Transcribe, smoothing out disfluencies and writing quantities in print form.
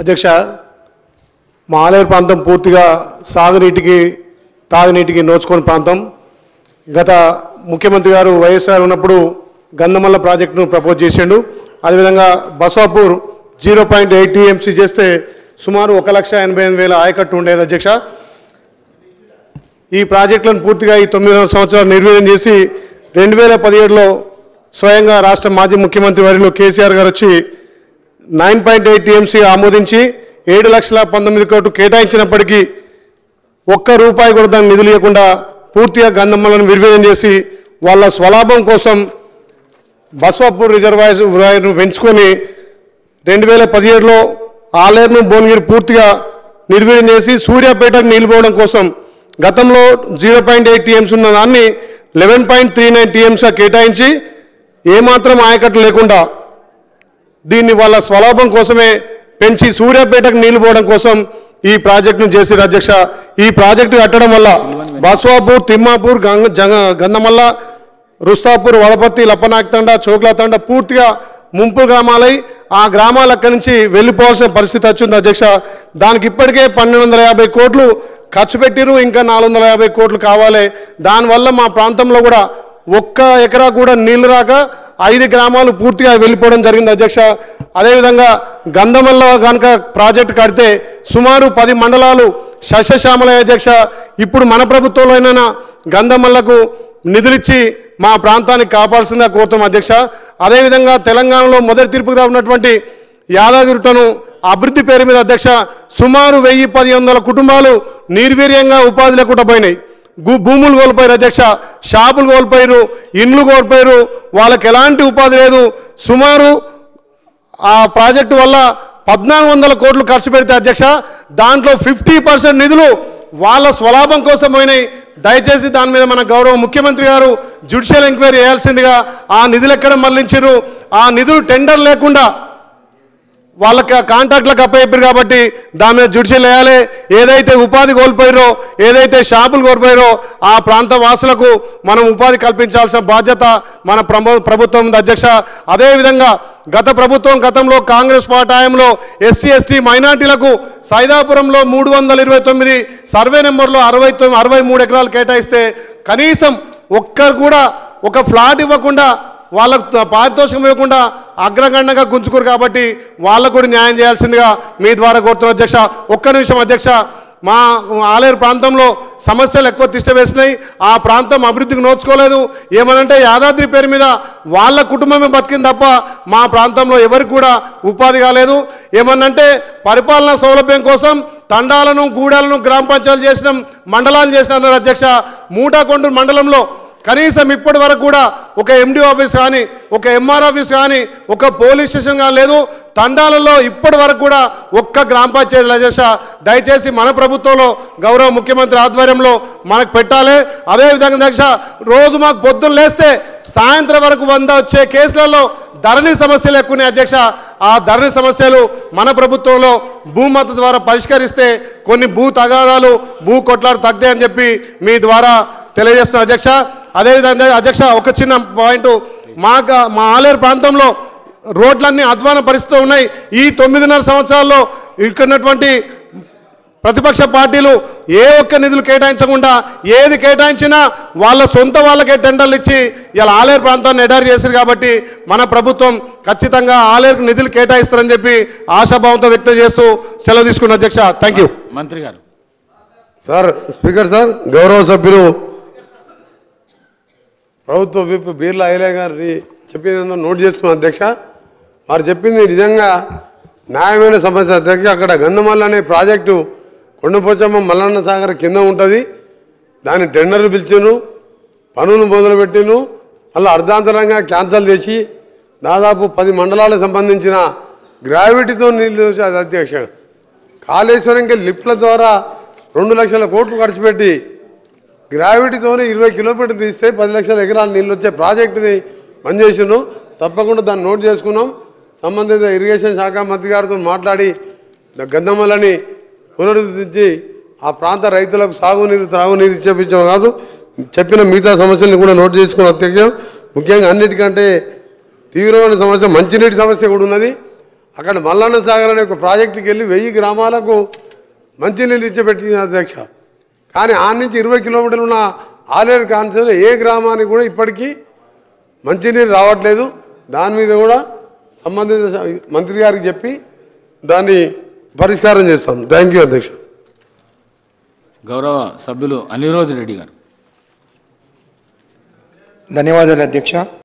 అధ్యక్ష, మా ఆలేరు ప్రాంతం పూర్తిగా సాగునీటికి తాగునీటికి నోచుకోని ప్రాంతం. గత ముఖ్యమంత్రి గారు వైఎస్ఆర్ ఉన్నప్పుడు గంధమల్ల ప్రాజెక్టును ప్రపోజ్ చేసిండు. అదేవిధంగా బస్వాపూర్ 0.8 TMC చేస్తే సుమారు 1,88,000 ఆయకట్టు ఉండేది అధ్యక్ష. ఈ ప్రాజెక్టులను పూర్తిగా ఈ 9 సంవత్సరాలు నిర్వీర్యం చేసి 2017లో స్వయంగా రాష్ట్ర మాజీ ముఖ్యమంత్రి వర్యులు కేసీఆర్ గారు వచ్చి 9.8 TMC ఆమోదించి 7,19,000 కోట్లు కేటాయించినప్పటికీ ఒక్క రూపాయి కూడా దాన్ని నిధులు ఇవ్వకుండా పూర్తిగా గంధమల్లను నిర్వీర్యం చేసి వాళ్ళ స్వలాభం కోసం బస్వాపూర్ రిజర్వాయర్ను పెంచుకొని 2017లో ఆలేరును భువనగిరి పూర్తిగా నిర్వీర్యం చేసి సూర్యాపేటకు నిలిపోవడం కోసం గతంలో 0.8 TMC ఉన్న దాన్ని 11.39 TMC కేటాయించి ఏమాత్రం ఆయకట్టు లేకుండా దీన్ని వాళ్ళ స్వలాభం కోసమే పెంచి సూర్యాపేటకు నిలిపోవడం కోసం ఈ ప్రాజెక్టును చేసిరు అధ్యక్ష. ఈ ప్రాజెక్టు కట్టడం వల్ల బస్వాపూర్, తిమ్మాపూర్, గంధమల్ల, రుస్తాపూర్, వడపర్తి, లప్పనాయకతండ, చోక్లాతండ పూర్తిగా ముంపు గ్రామాలై ఆ గ్రామాల అక్కడి నుంచి వెళ్ళిపోవాల్సిన పరిస్థితి వచ్చింది అధ్యక్ష. దానికి ఇప్పటికే 1,250 కోట్లు ఖర్చు పెట్టిరు, ఇంకా 450 కోట్లు కావాలి. దానివల్ల మా ప్రాంతంలో కూడా ఒక్క ఎకరా కూడా నీళ్లు రాక 5 గ్రామాలు పూర్తిగా వెళ్ళిపోవడం జరిగింది అధ్యక్ష. అదేవిధంగా గంధమల్ల కనుక ప్రాజెక్టు కడితే సుమారు 10 మండలాలు సస్యశ్యామలయ్య అధ్యక్ష. ఇప్పుడు మన ప్రభుత్వంలో అయినా గంధమల్లకు నిధులిచ్చి మా ప్రాంతానికి కాపాల్సిందిగా కోరుతాం అధ్యక్ష. అదేవిధంగా తెలంగాణలో మొదటి తీర్పుగా ఉన్నటువంటి యాదగిరిగుట్టను అభివృద్ధి పేరు మీద అధ్యక్ష సుమారు 1,000-1,100 కుటుంబాలు నిర్వీర్యంగా ఉపాధి లేకుండా పోయినాయి. భూములు కోల్పోయారు అధ్యక్ష, షాపులు కోల్పోయారు, ఇండ్లు కోల్పోయారు, వాళ్ళకి ఎలాంటి ఉపాధి లేదు. సుమారు ఆ ప్రాజెక్టు వల్ల 1,400 కోట్లు ఖర్చు పెడితే అధ్యక్ష దాంట్లో 50% నిధులు వాళ్ళ స్వలాభం కోసం పోయినాయి. దయచేసి దాని మీద మన గౌరవ ముఖ్యమంత్రి గారు జ్యుడిషియల్ ఎంక్వైరీ చేయాల్సిందిగా. ఆ నిధులు ఎక్కడ మళ్లించారు? ఆ నిధులు టెండర్ లేకుండా వాళ్ళకి కాంట్రాక్ట్లకు అప్పచెప్పారు కాబట్టి దాని మీద జ్యుడిషియల్ వేయాలి. ఏదైతే ఉపాధి కోల్పోయారో, ఏదైతే షాపులు కోల్పోయారో ఆ ప్రాంత వాసులకు మనం ఉపాధి కల్పించాల్సిన బాధ్యత మన ప్రభుత్వం ఉంది అధ్యక్ష. అదేవిధంగా గత ప్రభుత్వం గతంలో కాంగ్రెస్ పార్టీ హయాంలో SC ST మైనార్టీలకు సైదాపురంలో 329 సర్వే నెంబర్లో 63 ఎకరాలు కేటాయిస్తే కనీసం ఒక్కరు కూడా ఒక ఫ్లాట్ ఇవ్వకుండా వాళ్ళకు పారితోషికం ఇవ్వకుండా అగ్రగణ్యంగా గుంజుకోరు కాబట్టి వాళ్ళకు కూడా న్యాయం చేయాల్సిందిగా మీ ద్వారా కోరుతున్నాం అధ్యక్ష. ఒక్క నిమిషం అధ్యక్ష, మా ఆలేరు ప్రాంతంలో సమస్యలు ఎక్కువ తిష్టవేసినాయి. ఆ ప్రాంతం అభివృద్ధికి నోచుకోలేదు. ఏమనంటే యాదాద్రి పేరు మీద వాళ్ళ కుటుంబమే బతికింది తప్ప మా ప్రాంతంలో ఎవరికి కూడా ఉపాధి కాలేదు. ఏమనంటే పరిపాలనా సౌలభ్యం కోసం తండాలను, గూడాలను గ్రామ పంచాయతీలు చేసినాం, మండలాలు చేసినారు అధ్యక్ష. మూటాకొండూరు మండలంలో కనీసం ఇప్పటి వరకు కూడా ఒక MD ఆఫీస్ కానీ, ఒక MR ఆఫీస్ కానీ, ఒక పోలీస్ స్టేషన్ కానీ లేదు. తండాలలో ఇప్పటి వరకు కూడా ఒక్క గ్రామ పంచాయతీలు అధ్యక్ష. దయచేసి మన ప్రభుత్వంలో గౌరవ ముఖ్యమంత్రి ఆధ్వర్యంలో మనకు పెట్టాలి. అదేవిధంగా అధ్యక్ష రోజు మాకు పొద్దున్న లేస్తే సాయంత్రం వరకు 100 వచ్చే కేసులలో ధరణి సమస్యలు ఎక్కువనే అధ్యక్ష. ఆ ధరణి సమస్యలు మన ప్రభుత్వంలో భూమత ద్వారా పరిష్కరిస్తే కొన్ని భూ తగాదాలు, భూ కొట్లాడు తగ్గాయని చెప్పి మీ ద్వారా తెలియజేస్తున్నా అధ్యక్ష. అదేవిధంగా అధ్యక్ష ఒక చిన్న పాయింట్, మా ఆలేరు ప్రాంతంలో రోడ్లన్నీ అధ్వాన పరిస్థితులు ఉన్నాయి. ఈ 9.5 సంవత్సరాల్లో ఇక్కడున్నటువంటి ప్రతిపక్ష పార్టీలు ఏ ఒక్క నిధులు కేటాయించకుండా ఏది కేటాయించినా వాళ్ళ సొంత వాళ్ళకే టెండర్లు ఇచ్చి ఇలా ఆలేరు ప్రాంతాన్ని ఎడారి చేశారు. కాబట్టి మన ప్రభుత్వం ఖచ్చితంగా ఆలేరుకు నిధులు కేటాయిస్తారని చెప్పి ఆశాభావంతో వ్యక్తం చేస్తూ సెలవు తీసుకున్న అధ్యక్ష. Thank you. మంత్రి గారు. సార్, స్పీకర్ సార్, గౌరవ సభ్యులు ప్రభుత్వ విప్ బీర్లా ఐలే గారిని చెప్పింది నోట్ చేసుకున్న అధ్యక్ష. వారు చెప్పింది నిజంగా న్యాయమైన సమస్య అధ్యక్ష. అక్కడ గంధమల్ల అనే ప్రాజెక్టు కొండపోచమ్మ మల్లన్న సాగర్ కింద ఉంటుంది. దాన్ని టెండర్లు పిలిచిను, పనులు మొదలుపెట్టిను, అలా అర్ధాంతరంగా క్యాన్సల్ చేసి దాదాపు 10 మండలాలకు సంబంధించిన గ్రావిటీతో నీళ్ళు అది అధ్యక్ష. కాళేశ్వరంకి లిఫ్ట్ల ద్వారా 2 లక్షల కోట్లు ఖర్చు పెట్టి గ్రావిటీతోనే 20 కిలోమీటర్లు తీస్తే 10 లక్షల ఎకరాల నీళ్ళు వచ్చే ప్రాజెక్టుని బంద్ చేసిను. తప్పకుండా దాన్ని నోట్ చేసుకున్నాం. సంబంధిత ఇరిగేషన్ శాఖ మంత్రి గారితో మాట్లాడి గంధమల్లని పునరుద్ధరించి ఆ ప్రాంత రైతులకు సాగునీరు, త్రాగునీరు ఇచ్చేపించాం కాదు, చెప్పిన మిగతా సమస్యలను కూడా నోట్ చేసుకున్న అధ్యక్ష. ముఖ్యంగా అన్నిటికంటే తీవ్రమైన సమస్య మంచినీటి సమస్య కూడా ఉన్నది. అక్కడ మల్లన్న సాగర్ అనే ఒక ప్రాజెక్టుకి వెళ్ళి 1000 గ్రామాలకు మంచినీళ్ళు ఇచ్చిపెట్టింది అధ్యక్ష. కానీ ఆ నుంచి 20 కిలోమీటర్లు ఉన్న ఆలేరు కాన్సెన్లో ఏ గ్రామానికి కూడా ఇప్పటికీ మంచినీరు రావట్లేదు. దాని మీద కూడా సంబంధిత మంత్రి గారికి చెప్పి దాన్ని పరిష్కారం చేస్తాం. థ్యాంక్ యూ అధ్యక్ష. గౌరవ సభ్యులు అనిరుద్ రెడ్డి గారు. ధన్యవాదాలు అధ్యక్ష.